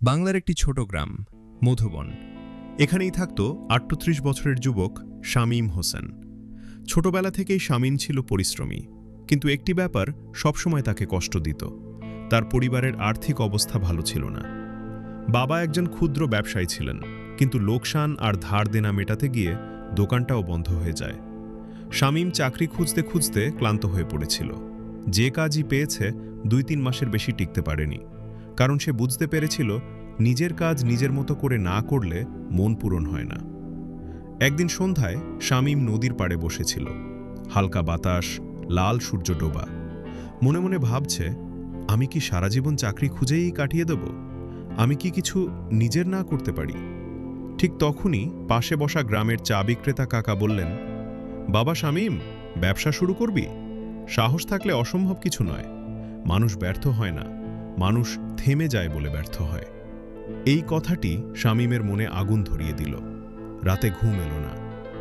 বাংলার একটি ছোট গ্রাম মধুবন। এখানেই থাকত ৩৮ বছরের যুবক শামীম হোসেন। ছোটবেলা থেকেই শামীম ছিল পরিশ্রমী, কিন্তু একটি ব্যাপার সবসময় তাকে কষ্ট দিত। তার পরিবারের আর্থিক অবস্থা ভালো ছিল না। বাবা একজন ক্ষুদ্র ব্যবসায়ী ছিলেন, কিন্তু লোকসান আর ধার দেনা মেটাতে গিয়ে দোকানটাও বন্ধ হয়ে যায়। শামীম চাকরি খুঁজতে খুঁজতে ক্লান্ত হয়ে পড়েছিল। যে কাজই পেয়েছে ২-৩ মাসের বেশি টিকতে পারেনি, কারণ সে বুঝতে পেরেছিল নিজের কাজ নিজের মতো করে না করলে মন পূরণ হয় না। একদিন সন্ধ্যায় শামীম নদীর পাড়ে বসেছিল। হালকা বাতাস, লাল সূর্য ডোবা। মনে মনে ভাবছে, আমি কি সারা জীবন চাকরি খুঁজেই কাটিয়ে দেব? আমি কি কিছু নিজের না করতে পারি? ঠিক তখনই পাশে বসা গ্রামের চা বিক্রেতা কাকা বললেন, বাবা শামীম, ব্যবসা শুরু করবি? সাহস থাকলে অসম্ভব কিছু নয়। মানুষ ব্যর্থ হয় না, মানুষ থেমে যায় বলে ব্যর্থ হয়। এই কথাটি শামীমের মনে আগুন ধরিয়ে দিল। রাতে ঘুম এলো না।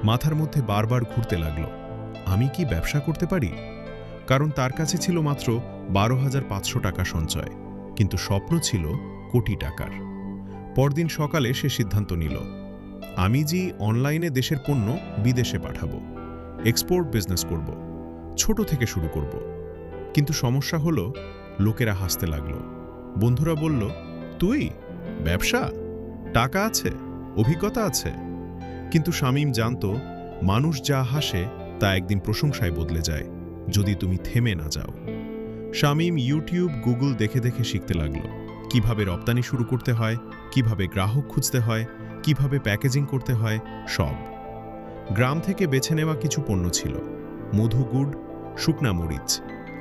মাথার মধ্যে বারবার ঘুরতে লাগলো, আমি কি ব্যবসা করতে পারি? কারণ তার কাছে ছিল মাত্র ১২,৫০০ টাকা সঞ্চয়, কিন্তু স্বপ্ন ছিল কোটি টাকার। পরদিন সকালে সে সিদ্ধান্ত নিল, আমি অনলাইনে দেশের পণ্য বিদেশে পাঠাবো, এক্সপোর্ট বিজনেস করব, ছোট থেকে শুরু করব। কিন্তু সমস্যা হলো, লোকেরা হাসতে লাগলো। বন্ধুরা বলল, তুই ব্যবসা? টাকা আছে, অভিজ্ঞতা আছে। কিন্তু শামীম জানত, মানুষ যা হাসে তা একদিন প্রশংসায় বদলে যায়, যদি তুমি থেমে না যাও। শামীম ইউটিউব, গুগল দেখে দেখে শিখতে লাগলো, কিভাবে রপ্তানি শুরু করতে হয়, কিভাবে গ্রাহক খুঁজতে হয়, কিভাবে প্যাকেজিং করতে হয়, সব। গ্রাম থেকে বেছে নেওয়া কিছু পণ্য ছিল, মধু গুড়, শুকনা মরিচ,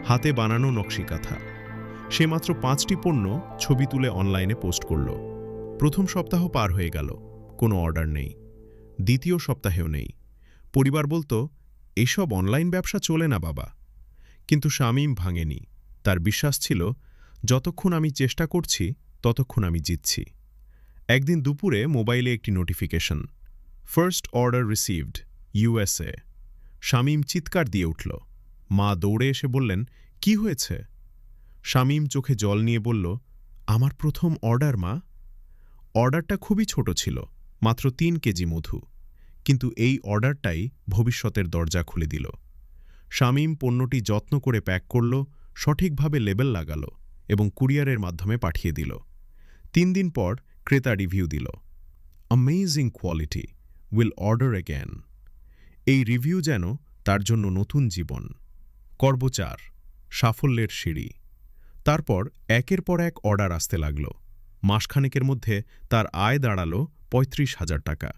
হাতে বানানো নকশিকাঁথা। সে মাত্র ৫টি পণ্য ছবি তুলে অনলাইনে পোস্ট করল। প্রথম সপ্তাহ পার হয়ে গেল, কোনো অর্ডার নেই। দ্বিতীয় সপ্তাহেও নেই। পরিবার বলতো, এইসব অনলাইন ব্যবসা চলে না বাবা। কিন্তু শামীম ভাঙেনি। তার বিশ্বাস ছিল, যতক্ষণ আমি চেষ্টা করছি ততক্ষণ আমি জিতছি। একদিন দুপুরে মোবাইলে একটি notification, first order received, USA। Shamim চিৎকার দিয়ে উঠল। মা দৌড়ে এসে বললেন, কি হয়েছে? শামীম চোখে জল নিয়ে বলল, আমার প্রথম অর্ডার মা। অর্ডারটা খুবই ছোট ছিল, মাত্র ৩ কেজি মধু। কিন্তু এই অর্ডারটাই ভবিষ্যতের দরজা খুলে দিল। শামীম পণ্যটি যত্ন করে প্যাক করল, সঠিকভাবে লেবেল লাগালো এবং কুরিয়ারের মাধ্যমে পাঠিয়ে দিল। ৩ দিন পর ক্রেতা রিভিউ দিল, amazing quality, will order again. এই রিভিউ যেন তার জন্য নতুন জীবন। পর্ব ৪, সাফল্যের সিঁড়ি। তারপর একের পর এক অর্ডার আসতে লাগল। মাসখানেকের মধ্যে তার আয় দাঁড়াল ৩৫,০০০ টাকা।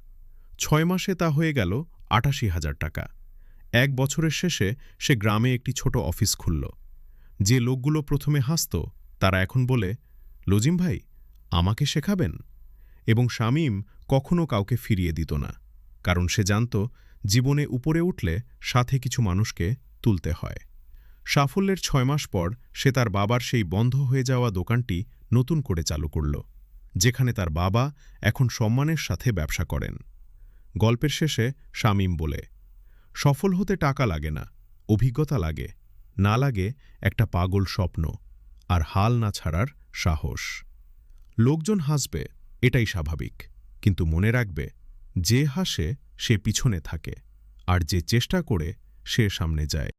৬ মাসে তা হয়ে গেল ৮৮,০০০ টাকা। ১ বছরের শেষে সে গ্রামে একটি ছোট অফিস খুলল। যে লোকগুলো প্রথমে হাসত, তারা এখন বলে, লজিম ভাই, আমাকে শেখাবেন? এবং শামীম কখনো কাউকে ফিরিয়ে দিত না, কারণ সে জানত, জীবনে উপরে উঠলে সাথে কিছু মানুষকে তুলতে হয়। সাফল্যের ৬ মাস পর সে তার বাবার সেই বন্ধ হয়ে যাওয়া দোকানটি নতুন করে চালু করল, যেখানে তার বাবা এখন সম্মানের সাথে ব্যবসা করেন। গল্পের শেষে শামীম বলে, সফল হতে টাকা লাগে না, অভিজ্ঞতা লাগে, না লাগে একটা পাগল স্বপ্ন, আর হাল না ছাড়ার সাহস। লোকজন হাসবে, এটাই স্বাভাবিক, কিন্তু মনে রাখবে, যে হাসে সে পিছনে থাকে, আর যে চেষ্টা করে সে সামনে যায়।